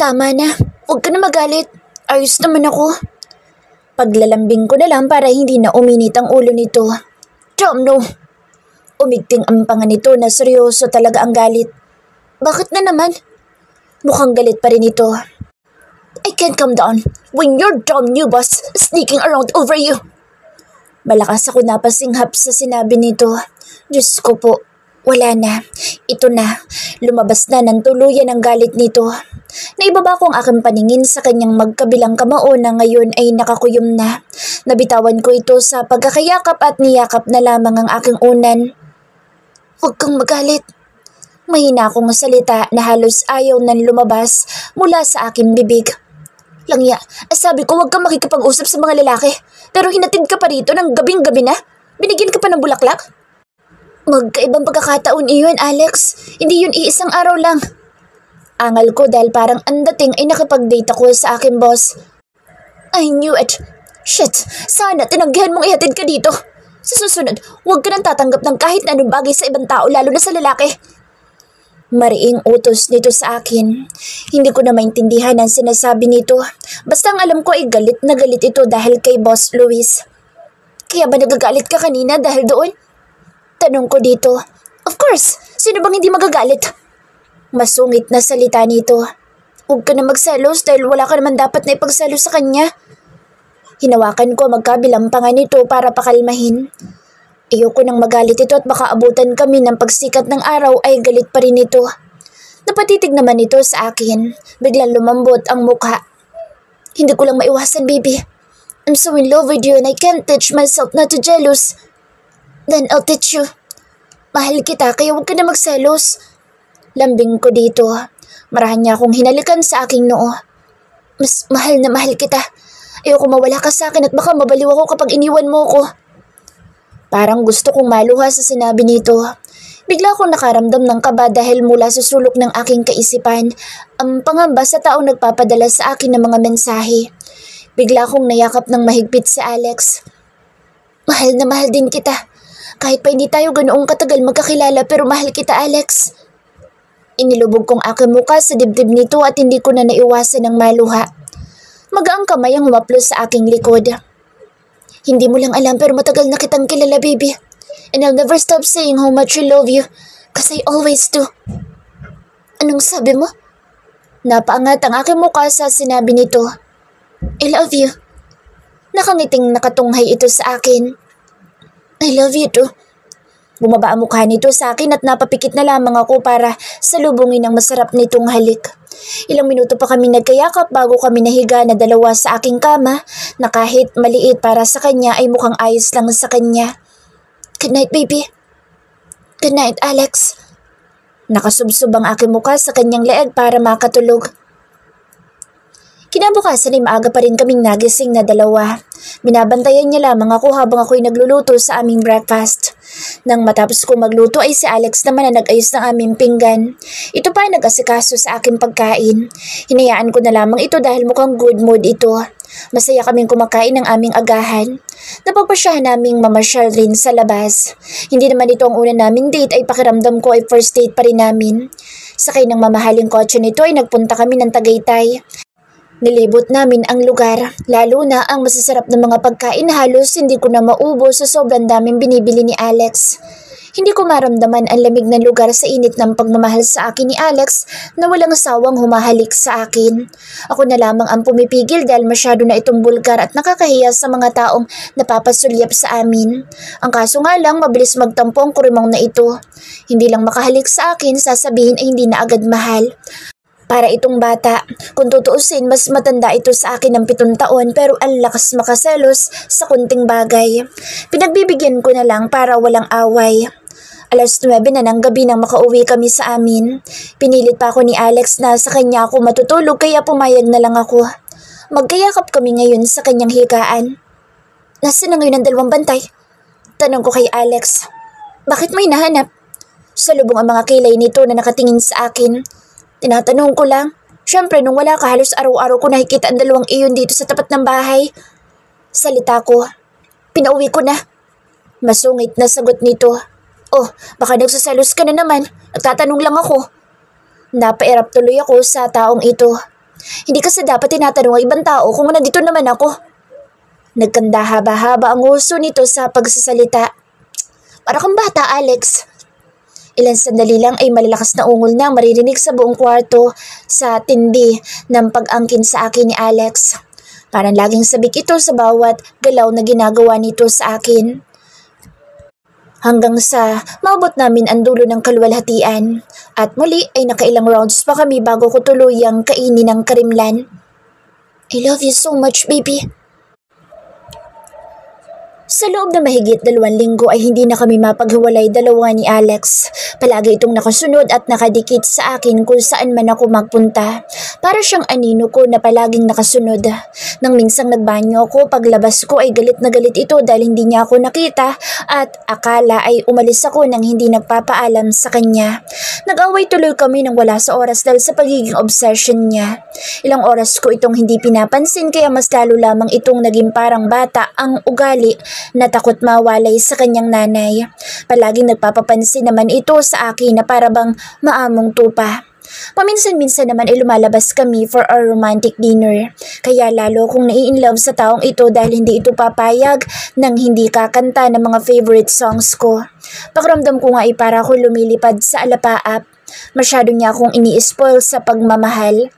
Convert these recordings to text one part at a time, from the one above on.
Tama na. Huwag ka na magalit. Ayos naman ako. Paglalambing ko na lang para hindi na uminit ang ulo nito. Damn no! Umigting ang panga nito na seryoso talaga ang galit. Bakit na naman? Mukhang galit pa rin ito. I can't calm down when your dumb new boss is sneaking around over you. Malakas ako napasinghap sa sinabi nito. Diyos ko po, wala na. Ito na. Lumabas na ng tuluyan ang galit nito. Naibaba ko ang aking paningin sa kanyang magkabilang kamao na ngayon ay nakakuyom na. Nabitawan ko ito sa pagkakayakap at niyakap na lamang ang aking unan. Huwag kang magalit. Mahina akong salita na halos ayaw nang lumabas mula sa aking bibig. Langya, sabi ko huwag kang makikipag-usap sa mga lalaki. Pero hinatid ka pa rito ng gabing-gabi na? Binigyan ka pa ng bulaklak? Magkaibang pagkakataon iyon, Alex. Hindi yun iisang araw lang. Angal ko dahil parang ang dating ay nakipag-date ako sa aking boss. I knew it. Shit, sana tinanggihan mong ihatid ka dito. Sa susunod, huwag ka nang tatanggap ng kahit na anong bagay sa ibang tao lalo na sa lalaki. Mariing utos nito sa akin. Hindi ko na maintindihan ang sinasabi nito. Basta ang alam ko ay galit na galit ito dahil kay Boss Luis. Kaya ba nagagalit ka kanina dahil doon? Tanong ko dito. Of course, sino bang hindi magagalit? Masungit na salita nito. Huwag ka na magselos dahil wala ka naman dapat na ipagselos sa kanya. Hinawakan ko magkabilang panga nito para pakalmahin. Ayoko nang magalit ito at baka abutan kami ng pagsikat ng araw ay galit pa rin ito. Napatitig naman ito sa akin. Biglang lumambot ang mukha. Hindi ko lang maiwasan, baby. I'm so in love with you and I can't teach myself not to jealous. Then I'll teach you. Mahal kita kaya huwag ka na magselos. Lambing ko dito. Marahan niya akong hinalikan sa aking noo. Mas mahal na mahal kita. Ayoko mawala ka sa akin at baka mabaliw ako kapag iniwan mo ko. Parang gusto kong maluha sa sinabi nito. Bigla akong nakaramdam ng kaba dahil mula sa sulok ng aking kaisipan, ang pangamba sa taong nagpapadala sa akin ng mga mensahe. Bigla akong nayakap ng mahigpit si Alex. Mahal na mahal din kita. Kahit pa hindi tayo ganoong katagal magkakilala pero mahal kita, Alex. Inilubog kong aking muka sa dibdib nito at hindi ko na naiwasan ng maluha. Magaang kamay ang humaplos sa aking likod. Hindi mo lang alam pero matagal na kitang kilala, baby. And I'll never stop saying how much I love you. Kasi I always do. Anong sabi mo? Napaangat ang aking mukha sa sinabi nito. I love you. Nakangiting nakatunghay ito sa akin. I love you too. Bumaba ang mukha nito sa akin at napapikit na lamang ako para salubungin ang masarap nitong halik. Ilang minuto pa kami nagkayakap bago kami nahiga na dalawa sa aking kama na kahit maliit para sa kanya ay mukhang ayos lang sa kanya. Good night, baby. Good night, Alex. Nakasubsob ang aking mukha sa kanyang leeg para makatulog. Kinabukasan ay maaga pa rin kaming nagising na dalawa. Binabantayan niya lamang ako habang ako'y nagluluto sa aming breakfast. Nang matapos ko magluto ay si Alex naman na nag-ayos ng aming pinggan. Ito pa ay nag-asikaso sa aking pagkain. Hinayaan ko na lamang ito dahil mukhang good mood ito. Masaya kaming kumakain ng aming agahan. Napagpasyahan naming mamasyal rin sa labas. Hindi naman ito ang una naming date ay pakiramdam ko ay first date pa rin namin. Sakay ng mamahaling kotse nito ay nagpunta kami ng Tagaytay. Nilibot namin ang lugar, lalo na ang masasarap na mga pagkain halos hindi ko na maubos sa sobrang daming binibili ni Alex. Hindi ko maramdaman ang lamig ng lugar sa init ng pagmamahal sa akin ni Alex na walang sawang humahalik sa akin. Ako na lamang ang pumipigil dahil masyado na itong bulgar at nakakahiya sa mga taong napapasulyap sa amin. Ang kaso nga lang mabilis magtampo ang kurimong na ito. Hindi lang makahalik sa akin sasabihin ay hindi na agad mahal. Para itong bata, kung tutuusin mas matanda ito sa akin ng 7 taon pero ang lakas makaselos sa kunting bagay. Pinagbibigyan ko na lang para walang away. 9:00 na ng gabi nang makauwi kami sa amin. Pinilit pa ako ni Alex na sa kanya ako matutulog kaya pumayag na lang ako. Magkayakap kami ngayon sa kanyang higaan. Nasaan na ngayon ang dalawang bantay? Tanong ko kay Alex. Bakit mo hinahanap? Salubong ang mga kilay nito na nakatingin sa akin. Tinatanong ko lang. Siyempre nung wala ka halos araw-araw ko nakikita ang dalawang iyon dito sa tapat ng bahay. Salita ko. Pinauwi ko na. Masungit na sagot nito. Oh, baka nagsaselos ka na naman. Nagtatanong lang ako. Napairap tuloy ako sa taong ito. Hindi kasi dapat tinatanong ang ibang tao kung nandito naman ako. Nagkanda haba-haba ang uso nito sa pagsasalita. Para kang bata, Alex. Ilang sandali lang ay malalakas na ungol na maririnig sa buong kwarto sa tindi ng pag-angkin sa akin ni Alex. Parang laging sabik ito sa bawat galaw na ginagawa nito sa akin. Hanggang sa maabot namin ang dulo ng kaluwalhatian at muli ay nakailang rounds pa kami bago ko tuluyang kainin ng karimlan. I love you so much, baby. Sa loob na mahigit 2 linggo ay hindi na kami mapaghiwalay dalawa ni Alex. Palagi itong nakasunod at nakadikit sa akin kung saan man ako magpunta. Para siyang anino ko na palaging nakasunod. Nang minsang nagbanyo ako, paglabas ko ay galit na galit ito dahil hindi niya ako nakita at akala ay umalis ako nang hindi nagpapaalam sa kanya. Nag-away tuloy kami nang wala sa oras dahil sa pagiging obsession niya. Ilang oras ko itong hindi pinapansin kaya mas lalo lamang itong naging parang bata ang ugali na takot mawalay sa kanyang nanay. Palaging nagpapapansin naman ito sa akin na para bang maamong tupa. Paminsan-minsan naman ay lumalabas kami for our romantic dinner. Kaya lalo kong nai-inlove sa taong ito dahil hindi ito papayag nang hindi kakanta ng mga favorite songs ko. Pakiramdam ko nga ay para ako lumilipad sa alapaap. Masyado niya akong ini-spoil sa pagmamahal.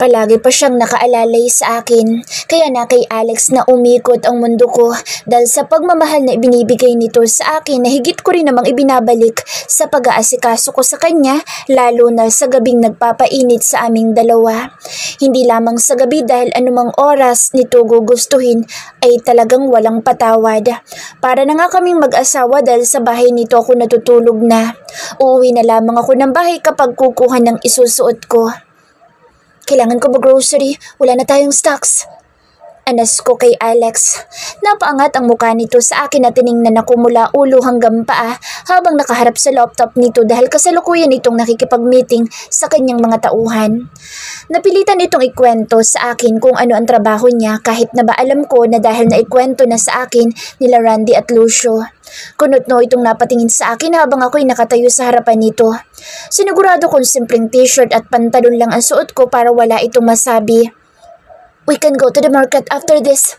Palagi pa siyang nakaalalay sa akin, kaya na kay Alex na umikot ang mundo ko dahil sa pagmamahal na ibinibigay nito sa akin na higit ko rin namang ibinabalik sa pag-aasikaso ko sa kanya, lalo na sa gabing nagpapainit sa aming dalawa. Hindi lamang sa gabi dahil anumang oras nito gugustuhin ay talagang walang patawad. Para na nga kaming mag-asawa dahil sa bahay nito ako natutulog na. Uuwi na lamang ako ng bahay kapag kukuha ng isusuot ko. Kailangan ko mag-grocery, wala na tayong stocks. Anas ko kay Alex. Napaangat ang mukha nito sa akin at tiningnan ako mula ulo hanggang paa habang nakaharap sa laptop nito dahil kasalukuyan itong nakikipag-meeting sa kanyang mga tauhan. Napilitan itong ikwento sa akin kung ano ang trabaho niya kahit na ba alam ko na dahil naikwento na sa akin nila Randy at Lucio. Kunot-no itong napatingin sa akin habang ako'y nakatayo sa harapan nito. Sinigurado kong simpleng t-shirt at pantalon lang ang suot ko para wala itong masabi. We can go to the market after this.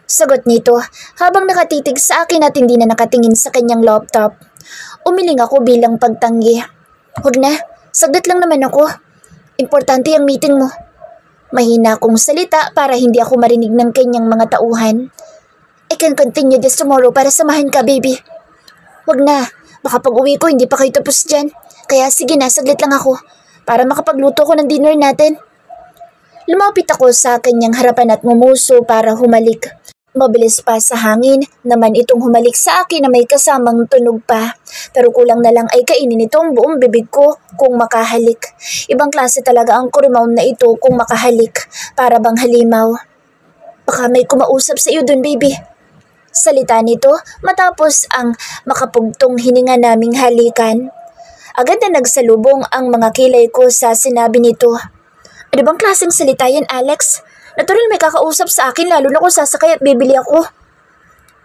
Sagot nito habang nakatitig sa akin at hindi na nakatingin sa kanyang laptop. Umiling ako bilang pagtanggi. Huwag na, saglit lang naman ako. Importante ang meeting mo. Mahina akong salita para hindi ako marinig ng kanyang mga tauhan. I can continue this tomorrow para samahan ka, baby. Huwag na, baka pag uwi ko hindi pa kayo tapos dyan. Kaya sige na, saglit lang ako para makapagluto ko ng dinner natin. Lumapit ako sa kanyang harapan at ngumuso para humalik. Mabilis pa sa hangin naman itong humalik sa akin na may kasamang tunog pa. Pero kulang na lang ay kainin ito ang buong bibig ko kung makahalik. Ibang klase talaga ang kurimaw na ito kung makahalik. Para bang halimaw. Baka may kumausap sa iyo dun, baby. Salita nito matapos ang makapugtong hininga naming halikan. Agad na nagsalubong ang mga kilay ko sa sinabi nito. Ano bang klaseng salita yan, Alex? Natural may kakausap sa akin lalo na kung sasakay at bibili ako.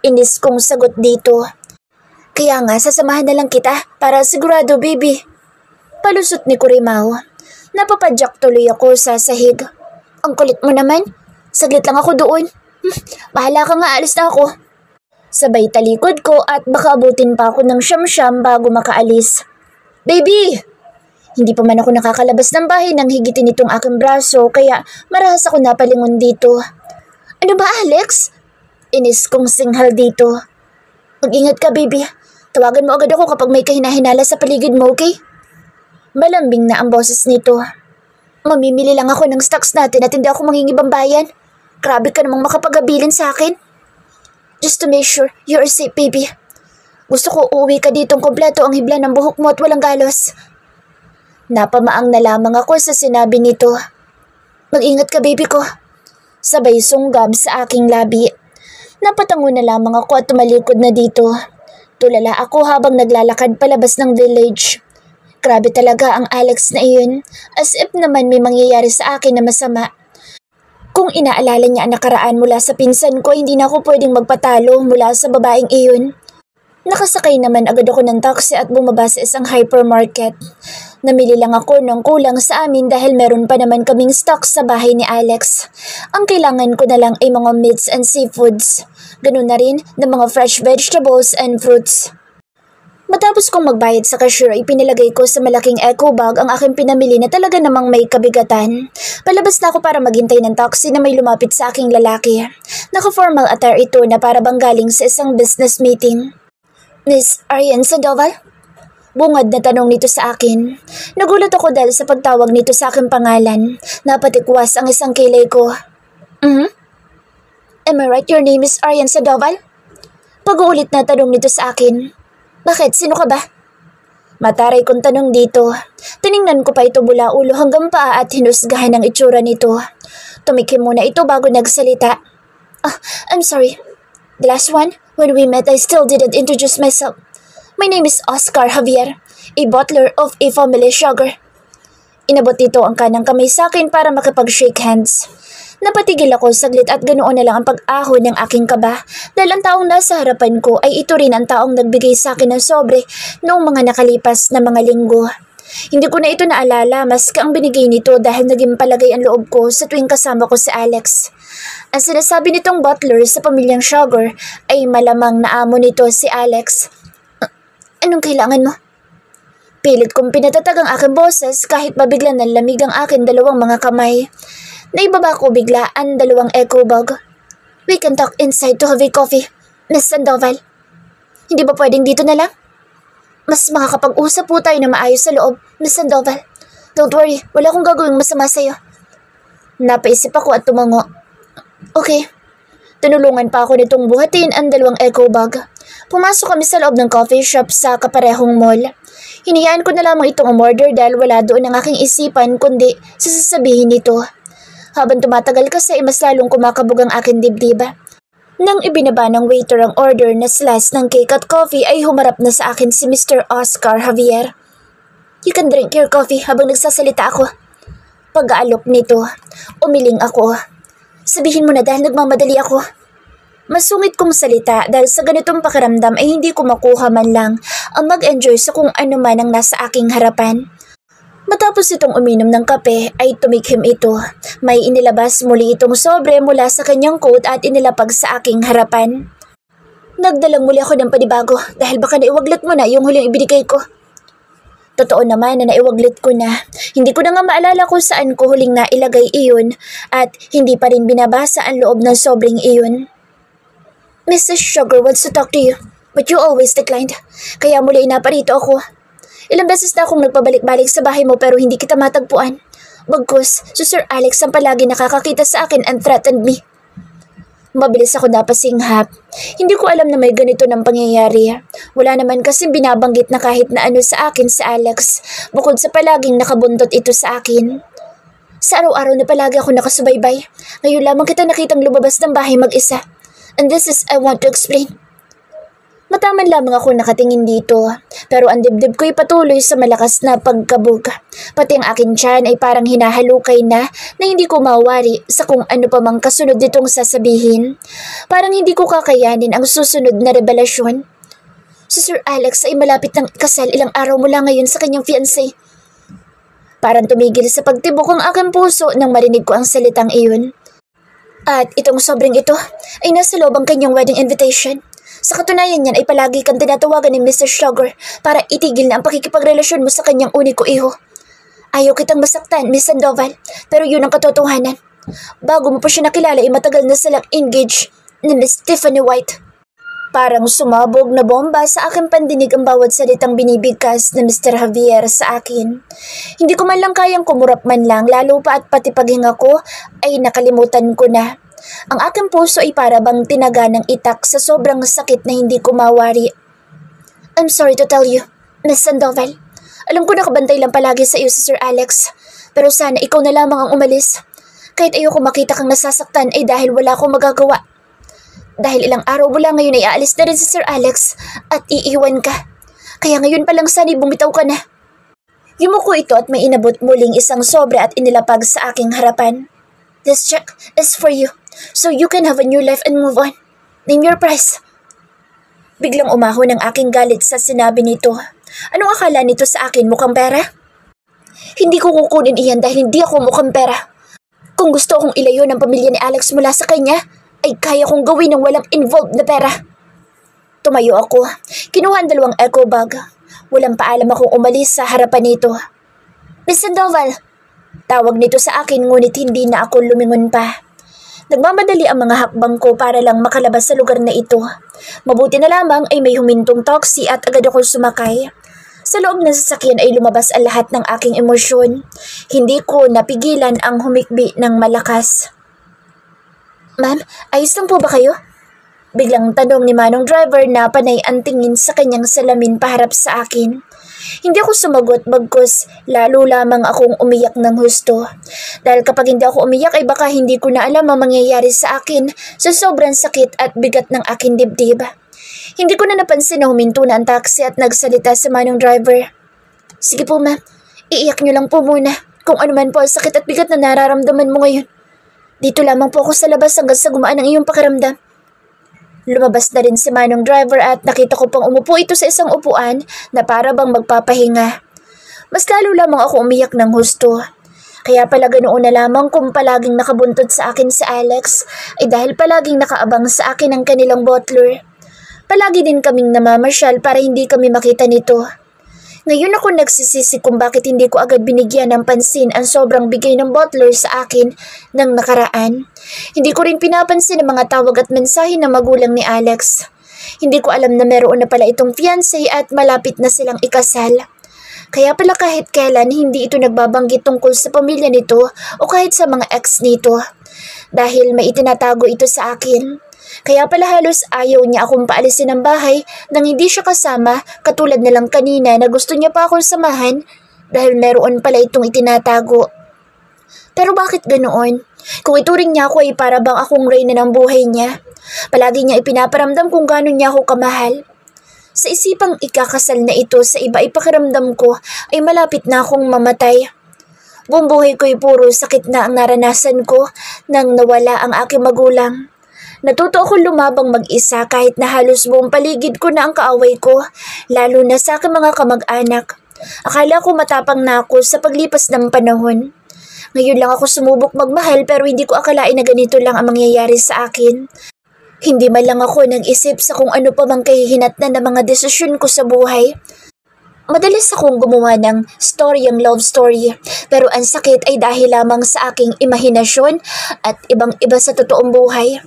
Inis kong sagot dito. Kaya nga sasamahan na lang kita para sigurado, baby. Palusot ni Kurimaw. Napapadyak tuloy ako sa sahig. Ang kulit mo naman. Saglit lang ako doon. Bahala ka nga, alis na ako. Sabay talikod ko at baka abutin pa ako ng siyam-siyam bago makaalis. Baby! Hindi pa man ako nakakalabas ng bahay nang higitin itong aking braso kaya marahas ako napalingon dito. Ano ba, Alex? Inis kong singhal dito. Mag-ingat ka, baby. Tawagan mo agad ako kapag may kahinahinala sa paligid mo, okay? Malambing na ang boses nito. Mamimili lang ako ng stocks natin at hindi ako mangingibang bayan. Grabe ka namang makapagabilin sa akin. Just to make sure you're safe, baby. Gusto ko uuwi ka ditong kompleto ang hibla ng buhok mo at walang galos. Napamaang na lamang ako sa sinabi nito. Mag-ingat ka, baby ko. Sabay sunggab sa aking labi. Napatango na lamang ako at tumalikod na dito. Tulala ako habang naglalakad palabas ng village. Grabe talaga ang Alex na iyon, as if naman may mangyayari sa akin na masama. Kung inaalala niya ang nakaraan mula sa pinsan ko, hindi na ako pwedeng magpatalo mula sa babaeng iyon. Nakasakay naman agad ako ng taxi at bumaba sa isang hypermarket. Namili lang ako ng kulang sa amin dahil meron pa naman kaming stock sa bahay ni Alex. Ang kailangan ko na lang ay mga meats and seafoods. Ganun na rin ng mga fresh vegetables and fruits. Matapos kong magbayad sa cashier ay pinilagay ko sa malaking eco bag ang aking pinamili na talaga namang may kabigatan. Palabas na ako para maghintay ng taxi na may lumapit sa aking lalaki. Naka-formal attire ito na para bang galing sa isang business meeting. Miss Arian Sandoval? Bungad na tanong nito sa akin. Nagulat ako dahil sa pagtawag nito sa aking pangalan. Napatikwas ang isang kilay ko. Am I right your name is Arian Sandoval? Pag-uulit na tanong nito sa akin. Bakit? Sino ka ba? Mataray kong tanong dito. Tiningnan ko pa ito mula ulo hanggang paa at hinusgahan ang itsura nito. Tumikim muna ito bago nagsalita. I'm sorry. The last one, when we met, I still didn't introduce myself. My name is Oscar Javier, a butler of a family sugar. Inabot nito ang kanang kamay sa akin para makipag-shake hands. Napatigil ako saglit at ganoon na lang ang pag-ahon ng aking kaba dahil ang taong nasa harapan ko ay ito rin ang taong nagbigay sa akin ng sobre noong mga nakalipas na mga linggo. Hindi ko na ito naalala maski ang binigay nito dahil naging palagay ang loob ko sa tuwing kasama ko si Alex. Ang sinasabi nitong butler sa pamilyang Sugar ay malamang na amo nito si Alex. Anong kailangan mo? Pilit kong pinatatag ang aking boses kahit mabigla ng lamig ang aking dalawang mga kamay. Naibaba ko bigla ang dalawang eco bag. We can talk inside to have a coffee, Miss Sandoval. Hindi ba pwedeng dito na lang? Mas makakapag-usap po tayo na maayos sa loob, Miss Sandoval. Don't worry, wala akong gagawing masama sa'yo. Napaisip ako at tumango. Okay. Tinulungan pa ako nitong buhatin ang dalawang eco bag. Pumasok kami sa loob ng coffee shop sa kaparehong mall. Hinayaan ko na lamang itong umorder dahil wala doon ang aking isipan kundi sasabihin nito. Habang tumatagal kasi ay mas lalong kumakabog ang aking dibdib. Nang ibinaba ng waiter ang order na slice ng cake at coffee ay humarap na sa akin si Mr. Oscar Javier. You can drink your coffee habang nagsasalita ako. Pag-aalok nito, umiling ako. Sabihin mo na dahil nagmamadali ako. Masungit kong salita dahil sa ganitong pakiramdam ay hindi ko makuha man lang ang mag-enjoy sa kung ano man ang nasa aking harapan. Matapos itong uminom ng kape ay tumikhim ito. May inilabas muli itong sobre mula sa kanyang coat at inilapag sa aking harapan. Nagdalang muli ako ng panibago dahil baka naiwaglit mo na yung huling ibinigay ko. Totoo naman na naiwaglit ko na. Hindi ko na nga maalala kung saan ko huling nailagay iyon at hindi pa rin binabasa ang loob ng sobreng iyon. Mrs. Sugar wants to talk to you, but you always declined. Kaya muli naparito ako. Ilang beses na akong nagpabalik-balik sa bahay mo pero hindi kita matagpuan. Bagkus, si Sir Alex ang palagi nakakakita sa akin and threatened me. Mabilis ako napasinghap. Hindi ko alam na may ganito ng pangyayari. Wala naman kasing binabanggit na kahit na ano sa akin si Alex, bukod sa palaging nakabuntot ito sa akin. Sa araw-araw na palagi ako nakasubaybay. Ngayon lamang kita nakitang lumabas ng bahay mag-isa. And this is I want to explain. Mataman lamang ako nakatingin dito, pero ang dibdib ko'y patuloy sa malakas na pagkabog. Pati ang aking tiyan ay parang hinahalukay na hindi ko mawari sa kung ano pa mang kasunod nitong sasabihin. Parang hindi ko kakayanin ang susunod na revelasyon. Si Sir Alex ay malapit ng kasal ilang araw mula ngayon sa kanyang fiancé. Parang tumigil sa pagtibok ang aking puso nang marinig ko ang salitang iyon. At itong sobrang ito ay nasa loob ang kanyang wedding invitation. Sa katunayan niyan ay palagi kang tinatawagan ni Mr. Sugar para itigil na ang pakikipagrelasyon mo sa kanyang uniko iho. Ayaw kitang masaktan, Miss Sandoval, pero yun ang katotohanan. Bago mo pa siya nakilala ay matagal na silang engaged ni Miss Tiffany White. Parang sumabog na bomba sa aking pandinig ang bawat salitang binibigkas ni Mr. Javier sa akin. Hindi ko man lang kayang kumurap man lang, lalo pa at pati paghinga ko ay nakalimutan ko na. Ang aking puso ay para bang tinaga ng itak sa sobrang sakit na hindi ko mawari. I'm sorry to tell you, Miss Sandoval. Alam ko nakabantay lang palagi sa iyo si Sir Alex, pero sana ikaw na lamang ang umalis. Kahit ayoko makita kang nasasaktan ay dahil wala akong magagawa. Dahil ilang araw mula ngayon ay aalis na rin si Sir Alex at iiwan ka. Kaya ngayon pa lang sana'y bumitaw ka na. Yumuko ito at may inabot muling isang sobre at inilapag sa aking harapan. This check is for you, so you can have a new life and move on. Name your price. Biglang umahon ang aking galit sa sinabi nito. Anong akala nito sa akin, mukhang pera? Hindi ko kukunin iyan dahil hindi ako mukhang pera. Kung gusto kong ilayo ng pamilya ni Alex mula sa kanya, ay kaya kong gawin ng walang involved na pera. Tumayo ako. Kinuha ang 2 eco bag. Walang paalam akong umalis sa harapan nito. Miss Sandoval! Tawag nito sa akin ngunit hindi na ako lumingon pa. Nagmamadali ang mga hakbang ko para lang makalabas sa lugar na ito. Mabuti na lamang ay may humintong taxi at agad ako sumakay. Sa loob ng sasakyan ay lumabas ang lahat ng aking emosyon. Hindi ko napigilan ang humikbi ng malakas. Ma'am, ayos lang po ba kayo? Biglang tanong ni Manong driver na panay ang tingin sa kanyang salamin paharap sa akin. Hindi ako sumagot bagkus lalo lamang akong umiyak ng husto. Dahil kapag hindi ako umiyak ay baka hindi ko na alam ang mangyayari sa akin sa sobrang sakit at bigat ng aking dibdib. Hindi ko na napansin na huminto na ang taxi at nagsalita sa Manong driver. Sige po ma'am, iiyak niyo lang po muna kung ano man po ang sakit at bigat na nararamdaman mo ngayon. Dito lamang po ako sa labas hanggang sa gumaan ang iyong pakiramdam. Lumabas na rin si Manong driver at nakita ko pang umupo ito sa isang upuan na para bang magpapahinga. Mas lalo lamang ako umiyak ng husto. Kaya pala ganoon na lamang kung palaging nakabuntot sa akin si Alex ay dahil palaging nakaabang sa akin ang kanilang bottler. Palagi din kaming namamasyal para hindi kami makita nito. Ngayon ako nagsisisi kung bakit hindi ko agad binigyan ng pansin ang sobrang bigay ng bottler sa akin ng nakaraan. Hindi ko rin pinapansin ang mga tawag at mensahe ng magulang ni Alex. Hindi ko alam na meron na pala itong fiancé at malapit na silang ikasal. Kaya pala kahit kailan hindi ito nagbabanggit tungkol sa pamilya nito o kahit sa mga ex nito. Dahil may itinatago ito sa akin. Kaya pala halos ayaw niya akong paalisin ng bahay nang hindi siya kasama katulad na lang kanina na gusto niya pa akong samahan dahil meron pala itong itinatago. Pero bakit ganoon? Kung ituring niya ako ay para bang akong reyna ng buhay niya. Palagi niya ipinaparamdam kung gaano niya ako kamahal. Sa isipang ikakasal na ito sa iba ay pakiramdam ko ay malapit na akong mamatay. Buong buhay ko'y puro sakit na ang naranasan ko nang nawala ang aking magulang. Natuto akong lumabang mag-isa kahit na halos buong paligid ko na ang kaaway ko, lalo na sa aking mga kamag-anak. Akala ko matapang na ako sa paglipas ng panahon. Ngayon lang ako sumubok magmahal pero hindi ko akalain na ganito lang ang mangyayari sa akin. Hindi man lang ako nag-isip sa kung ano pa mang kahihinatnan ng mga desisyon ko sa buhay. Madalas akong gumawa ng storyang love story pero ang sakit ay dahil lamang sa aking imahinasyon at ibang-iba sa totoong buhay.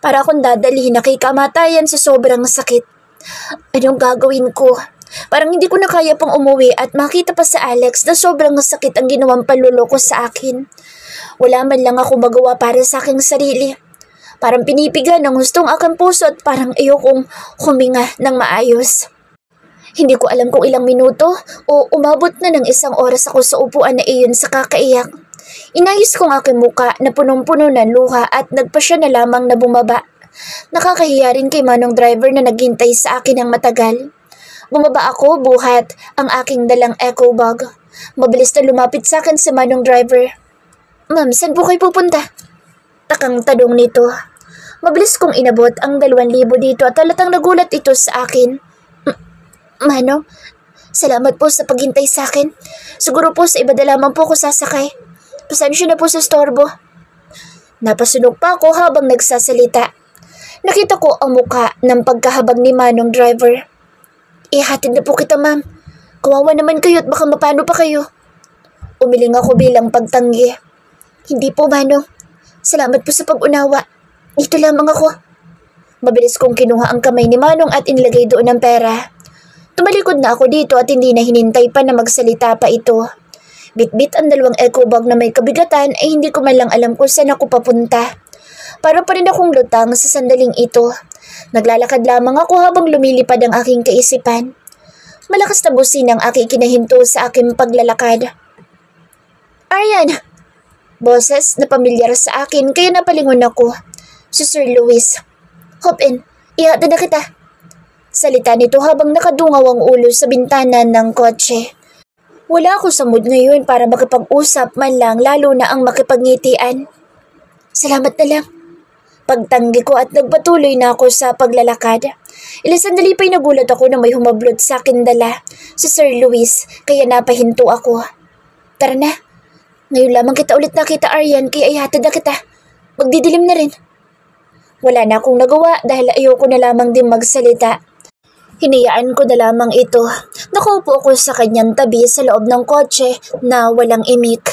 Para akong dadalhin na kay kamatayan sa sobrang sakit. Anong gagawin ko? Parang hindi ko na kaya pang umuwi at makita pa sa Alex na sobrang sakit ang ginawang panluloko sa akin. Wala man lang ako magawa para sa aking sarili. Parang pinipiga ng hustong aking puso at parang ayokong huminga ng maayos. Hindi ko alam kung ilang minuto o umabot na ng 1 oras ako sa upuan na iyon sa kakaiyak. Inayos kong aking muka na punong-puno ng luha at nagpasya na lamang na bumaba. Nakakahiya rin kay Manong driver na naghintay sa akin ng matagal. Bumaba ako buhat ang aking dalang eco bag. Mabilis na lumapit sa akin si Manong driver. Ma'am, saan po kayo pupunta? Takang tanong nito. Mabilis kong inabot ang 2,000 dito at halatang nagulat ito sa akin. Manong, salamat po sa paghintay sa akin. Siguro po sa iba na lamang po ako sasakay. Pasensya na po sa storbo. Napasunog pa ako habang nagsasalita. Nakita ko ang muka ng pagkahabag ni Manong driver. Ihatid na po kita ma'am. Kawawa naman kayo at baka mapano pa kayo. Umiling ako bilang pagtanggi. Hindi po Manong. Salamat po sa pag-unawa. Dito lamang ako. Mabilis kong kinuha ang kamay ni Manong at inilagay doon ang pera. Tumalikod na ako dito at hindi na hinintay pa na magsalita pa ito. Bit-bit ang 2 eco bag na may kabigatan ay hindi ko man lang alam kung saan ako papunta. Para pa rin akong lutang sa sandaling ito. Naglalakad lamang ako habang lumilipad ang aking kaisipan. Malakas na busin ang aking kinahinto sa aking paglalakad. Aryan! Boses na pamilyar sa akin kaya napalingon ako. Si Sir Luis. Hop in, ihatid na kita. Salita nito habang nakadungaw ang ulo sa bintana ng kotse. Wala ako sa mood ngayon para makipag-usap man lang lalo na ang makipagngitian. Salamat na lang. Pagtanggi ko at nagpatuloy na ako sa paglalakad. Ilang sandali pa'y nagulat ako na may humablot sa akin dala, si Sir Luis, kaya napahinto ako. Tara na. Ngayon lamang kita ulit nakita, Aryan, kaya ihatid na kita. Magdidilim na rin. Wala na akong nagawa dahil ayoko na lamang din magsalita. Hinayaan ko na lamang ito. Nakaupo ako sa kanyang tabi sa loob ng kotse na walang imik.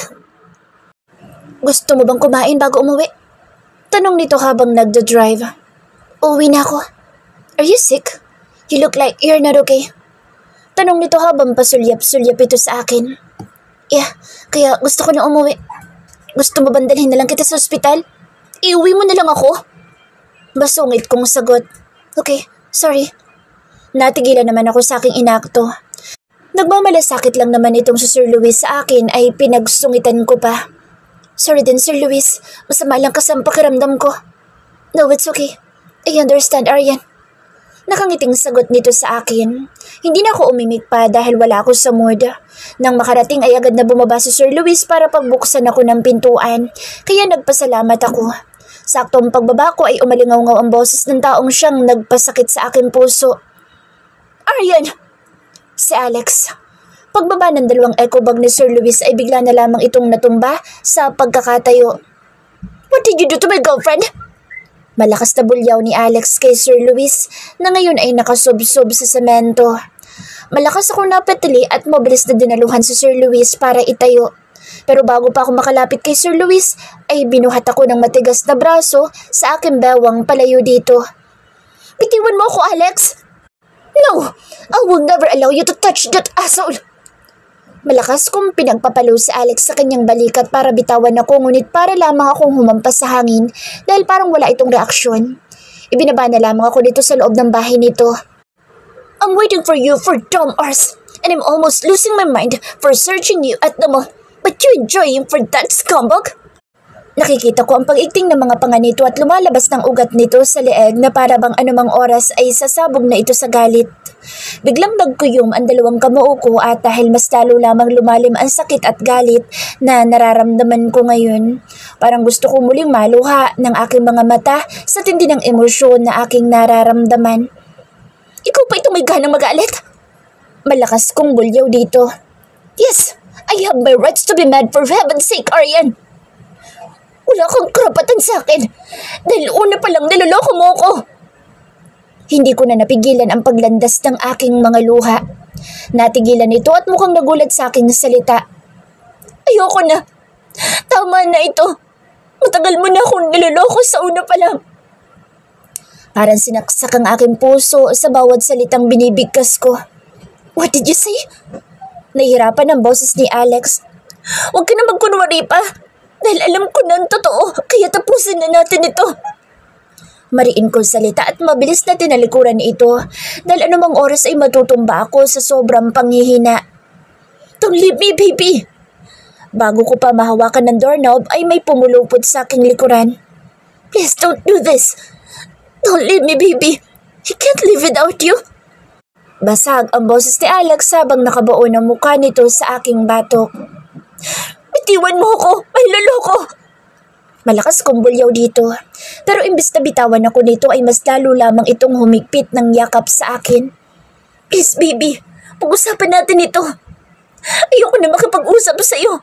Gusto mo bang kumain bago umuwi? Tanong nito habang nagda-drive. Uwi na ako. Are you sick? You look like you're not okay. Tanong nito habang pasulyap-sulyap ito sa akin. Yeah, kaya gusto ko na umuwi. Gusto mo bandalhin na lang kita sa ospital? Iuwi mo na lang ako? Basungit kong sagot. Okay, sorry. Natigilan naman ako sa aking inakto. Nagmamalasakit lang naman itong si Sir Luis sa akin ay pinagsungitan ko pa. Sorry din, Sir Luis. Masama lang kasi ang pakiramdam ko. No, it's okay. I understand, Aryan. Nakangiting sagot nito sa akin. Hindi na ako umimik pa dahil wala ako sa mood. Nang makarating ay agad na bumaba si Sir Luis para pagbuksan ako ng pintuan. Kaya nagpasalamat ako. Saktong pagbaba ko ay umalingaw-ngaw ang boses ng taong siyang nagpasakit sa aking puso. Aryan! Si Alex. Pagbaba ng dalawang eco bag ni Sir Luis ay bigla na lamang itong natumba sa pagkakatayo. What did you do to my girlfriend? Malakas na bulyaw ni Alex kay Sir Luis na ngayon ay nakasubsob sa semento. Malakas ako napatili at mabilis na dinaluhan si Sir Luis para itayo. Pero bago pa ako makalapit kay Sir Luis ay binuhat ako ng matigas na braso sa aking bewang palayo dito. Bitiwan mo ako, Alex! No! I will never allow you to touch that asshole! Malakas kong pinagpapalo si Alex sa kanyang balikat para bitawan ako ngunit para lamang akong humampas sa hangin dahil parang wala itong reaksyon. Ibinaba na lamang ako dito sa loob ng bahay nito. I'm waiting for you for dumb hours and I'm almost losing my mind for searching you at the mall. But you enjoying for that scumbag? Nakikita ko ang pag-igting ng mga panga nito at lumalabas ng ugat nito sa leeg na para bang anumang oras ay sasabog na ito sa galit. Biglang nagkuyom ang dalawang kamao ko at dahil mas lalo lamang lumalim ang sakit at galit na nararamdaman ko ngayon. Parang gusto ko muling maluha ng aking mga mata sa tindi ng emosyon na aking nararamdaman. Ikaw pa itong may ganang magalit? Malakas kong bulyaw dito. Yes, I have my rights to be mad for heaven's sake, Aryan. Wala kang karapatan sa akin dahil una pa lang niloloko mo ako. Hindi ko na napigilan ang paglandas ng aking mga luha. Natigilan ito at mukhang nagulat sa aking salita. Ayoko na. Tama na ito. Matagal mo na akong niloloko sa una pa lang. Parang sinaksak ang aking puso sa bawat salitang binibigkas ko. What did you say? Nahihirapan ang boses ni Alex. Huwag ka na magkunwari pa. Dahil alam ko na ang totoo, kaya tapusin na natin ito. Mariin kong salita at mabilis na tinalikuran ito dahil anumang oras ay matutumba ako sa sobrang panghihina. Don't leave me, baby! Bago ko pa mahawakan ng doorknob ay may pumulupot sa aking likuran. Please don't do this! Don't leave me, baby! I can't live without you! Basag ang boses ni Alex habang nakabuo ng mukha nito sa aking batok. Bitiwan mo ako! May loloko! Malakas kong bulyaw dito. Pero imbis na bitawan ako nito ay mas lalo lamang itong humigpit ng yakap sa akin. Please, baby. Pag-usapan natin ito. Ayoko na makipag-usap sa iyo.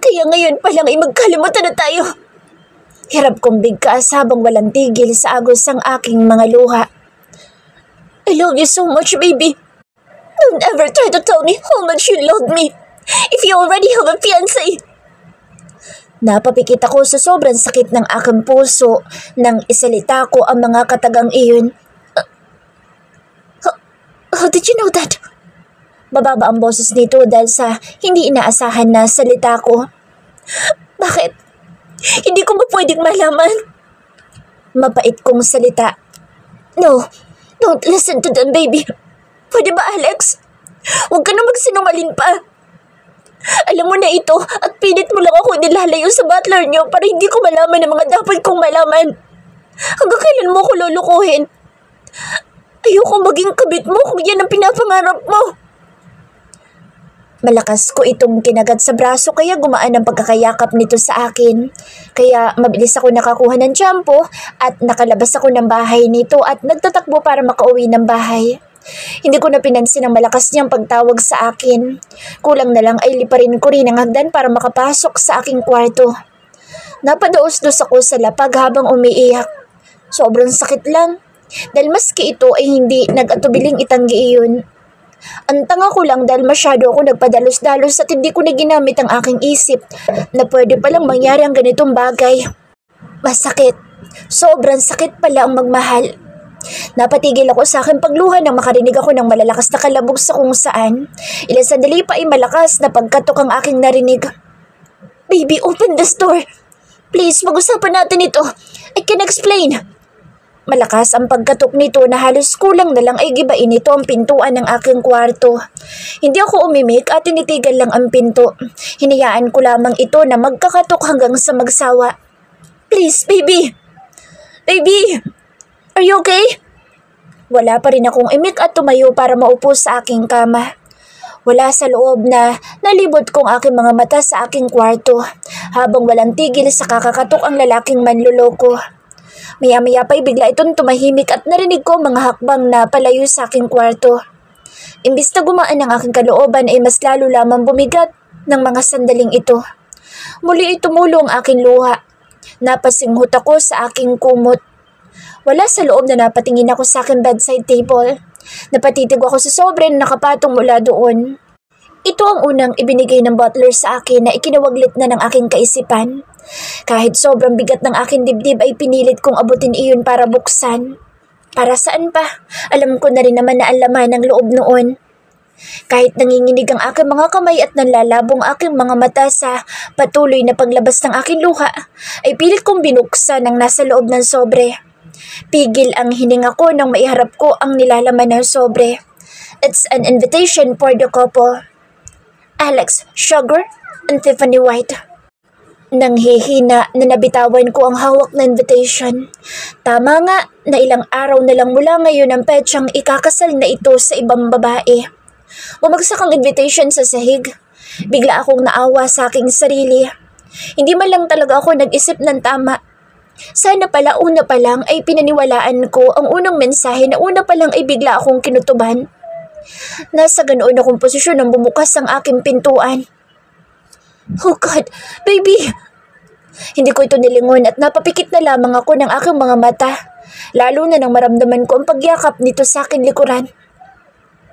Kaya ngayon pa lang ay magkalimutan na tayo. Hirap kong bigkas habang walang tigil sa agos ang aking mga luha. I love you so much, baby. Don't ever try to tell me how much you love me. If you already have a fiancé. Napapikit ako sa sobrang sakit ng aking puso nang isalita ko ang mga katagang iyon. How did you know that? Mababa ang boses nito dahil sa hindi inaasahan na salita ko. Bakit? Hindi ko ba pwedeng malaman? Mapait kong salita. No, don't listen to them, baby. Pwede ba, Alex? Huwag ka na magsinungaling pa. Alam mo na ito at pilit mo lang ako nilalayo sa butler niyo para hindi ko malaman ang mga dapat kong malaman. Hanggang kailan mo ko lulukuhin? Ayoko maging kabit mo kung yan ang pinapangarap mo. Malakas ko itong kinagat sa braso kaya gumaan ang pagkakayakap nito sa akin. Kaya mabilis ako nakakuha ng tiyempo at nakalabas ako ng bahay nito at nagtatakbo para makauwi ng bahay. Hindi ko na pinansin ang malakas niyang pagtawag sa akin. Kulang na lang ay liparin ko rin ang hagdan para makapasok sa aking kwarto. Napadaos-dos ako sa lapag habang umiiyak. Sobrang sakit lang. Dahil maski ito ay hindi nag-atubiling itanggi iyon. Ang tanga ko lang dahil masyado ako nagpadalos-dalos at hindi ko na ginamit ang aking isip na pwede palang mangyari ang ganitong bagay. Masakit. Sobrang sakit pala ang magmahal. Napatigil ako sa aking pagluha nang makarinig ako ng malalakas na kalabog sa kung saan. Ilang sandali pa ay malakas na pagkatok ang aking narinig. Baby, open the door. Please, mag-usapan natin ito. I can explain. Malakas ang pagkatok nito na halos kulang na lang ay gibain nito ang pintuan ng aking kwarto. Hindi ako umimik at tinitigan lang ang pinto. Hinayaan ko lamang ito na magkakatok hanggang sa magsawa. Please, baby. Baby! Are you okay? Wala pa rin akong imik at tumayo para maupo sa aking kama. Wala sa loob na nalibot kong aking mga mata sa aking kwarto habang walang tigil sa kakakatok ang lalaking manluloko. Maya-maya pa bigla itong tumahimik at narinig ko mga hakbang na palayo sa aking kwarto. Imbis na gumaan ang aking kalooban ay mas lalo lamang bumigat ng mga sandaling ito. Muli ay tumulo ang aking luha. Napasinghot ako sa aking kumot. Wala sa loob na napatingin ako sa aking bedside table. Napatitig ako sa sobre na nakapatong mula doon. Ito ang unang ibinigay ng butler sa akin na ikinawaglit na ng aking kaisipan. Kahit sobrang bigat ng aking dibdib ay pinilit kong abutin iyon para buksan. Para saan pa? Alam ko na rin naman na ang laman ng loob noon. Kahit nanginginig ang aking mga kamay at nanlalabong aking mga mata sa patuloy na paglabas ng aking luha, ay pilit kong binuksan ang nasa loob ng sobre. Pigil ang hininga ko nang maiharap ko ang nilalaman ng sobre. It's an invitation for the couple. Alex Sugar and Tiffany White. Nang hihina na nabitawan ko ang hawak na invitation. Tama nga na ilang araw na lang mula ngayon ang petsang ikakasal na ito sa ibang babae. Bumagsak ang invitation sa sahig. Bigla akong naawa sa aking sarili. Hindi man lang talaga ako nag-isip ng tama. Sana pala una pa lang ay pinaniwalaan ko ang unang mensahe na una pa lang ay bigla akong kinutuban. Nasa ganoon akong posisyon nang bumukas ang aking pintuan. Oh God, baby! Hindi ko ito nilingon at napapikit na lamang ako ng aking mga mata. Lalo na nang maramdaman ko ang pagyakap nito sa aking likuran.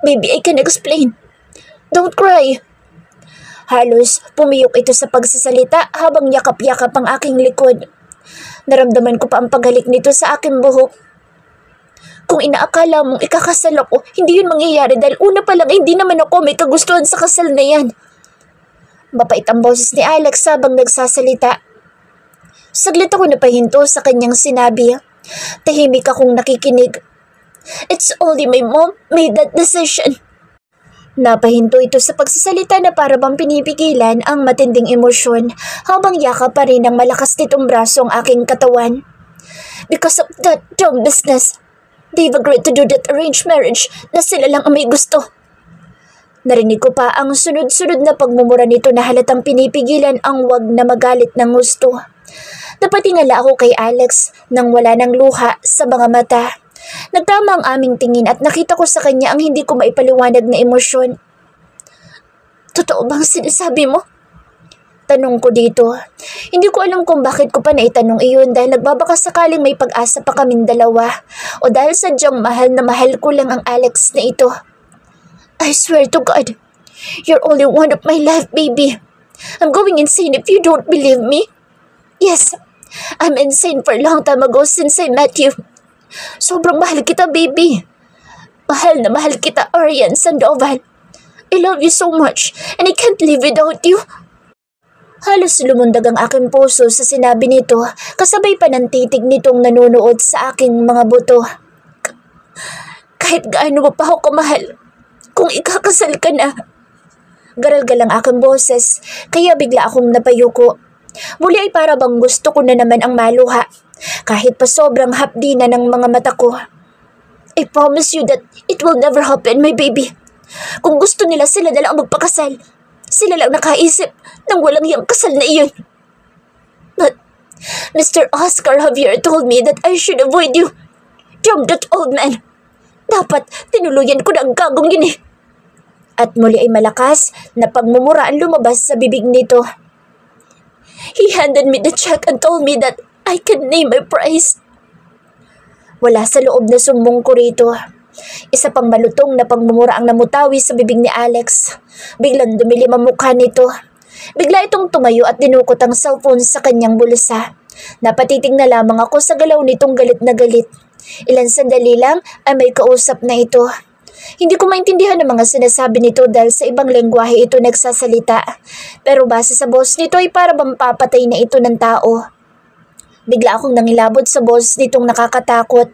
Baby, I can explain. Don't cry. Halos pumiyok ito sa pagsasalita habang yakap-yakap ang aking likod. Naramdaman ko pa ang paghalik nito sa aking buhok. Kung inaakala mong ikakasal ako, hindi yun mangyayari dahil una pa lang hindi naman ako may kagustuhan sa kasal na yan. Mapait ang boses ni Alex habang nagsasalita. Saglit ako napahinto sa kanyang sinabi. Tahimik akong nakikinig. It's only my mom made that decision. Napahinto ito sa pagsasalita na para bang pinipigilan ang matinding emosyon habang yakap pa rin ng malakas nitong braso ang aking katawan. Because of that dumb business, they've agreed to do that arranged marriage na sila lang ang may gusto. Narinig ko pa ang sunod-sunod na pagmumura nito na halatang pinipigilan ang wag na magalit ng gusto. Napatingala ako kay Alex nang wala ng luha sa mga mata. Nagtama ang aming tingin at nakita ko sa kanya ang hindi ko maipaliwanag na emosyon. Totoo bang sinasabi mo? Tanong ko dito. Hindi ko alam kung bakit ko pa naitanong iyon dahil nagbabaka sakaling may pag-asa pa kaming dalawa o dahil sadyang mahal na mahal ko lang ang Alex na ito. I swear to God, you're only one of my life, baby. I'm going insane if you don't believe me. Yes, I'm insane for a long time ago since I met you. Sobrang mahal kita, baby. Mahal na mahal kita, Arian Sandoval. I love you so much and I can't live without you. Halos lumundag ang aking puso sa sinabi nito, kasabay pa ng titig nitong nanonood sa aking mga buto. Kahit gaano mo pa ako kamahal, kung ikakasal ka na. Garalgal ang aking boses, kaya bigla akong napayuko. Muli ay para bang gusto ko na naman ang maluha. Kahit pa sobrang hapdi na ng mga mata ko. I promise you that it will never happen, my baby. Kung gusto nila, sila na lang ang magpakasal. Sila lang nakaisip ng walang iyang kasal na iyon. But Mr. Oscar Javier told me that I should avoid you. Damn that old man. Dapat tinuluyan ko na ang gagong yun eh. At muli ay malakas na pagmumura ang lumabas sa bibig nito. He handed me the check and told me that I can name my price. Wala sa loob na sumbong ko rito. Isa pang malutong na pagmumura ang namutawi sa bibig ni Alex. Biglang dumilim ang mukha nito. Bigla itong tumayo at dinukot ang cellphone sa kanyang bulsa. Napatitig na lamang ako sa galaw nitong galit na galit. Ilan sandali lang ay may kausap na ito. Hindi ko maintindihan ang mga sinasabi nito dahil sa ibang lengguwahe ito nagsasalita. Pero base sa boss nito ay para bang papatay na ito ng tao. Bigla akong nangilabot sa boss nitong nakakatakot.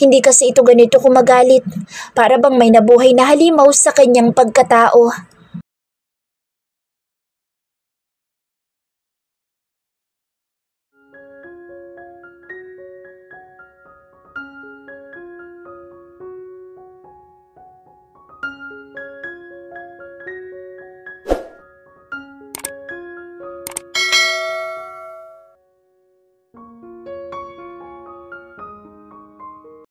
Hindi kasi ito ganito kumagalit. Para bang may nabuhay na halimaw sa kanyang pagkatao.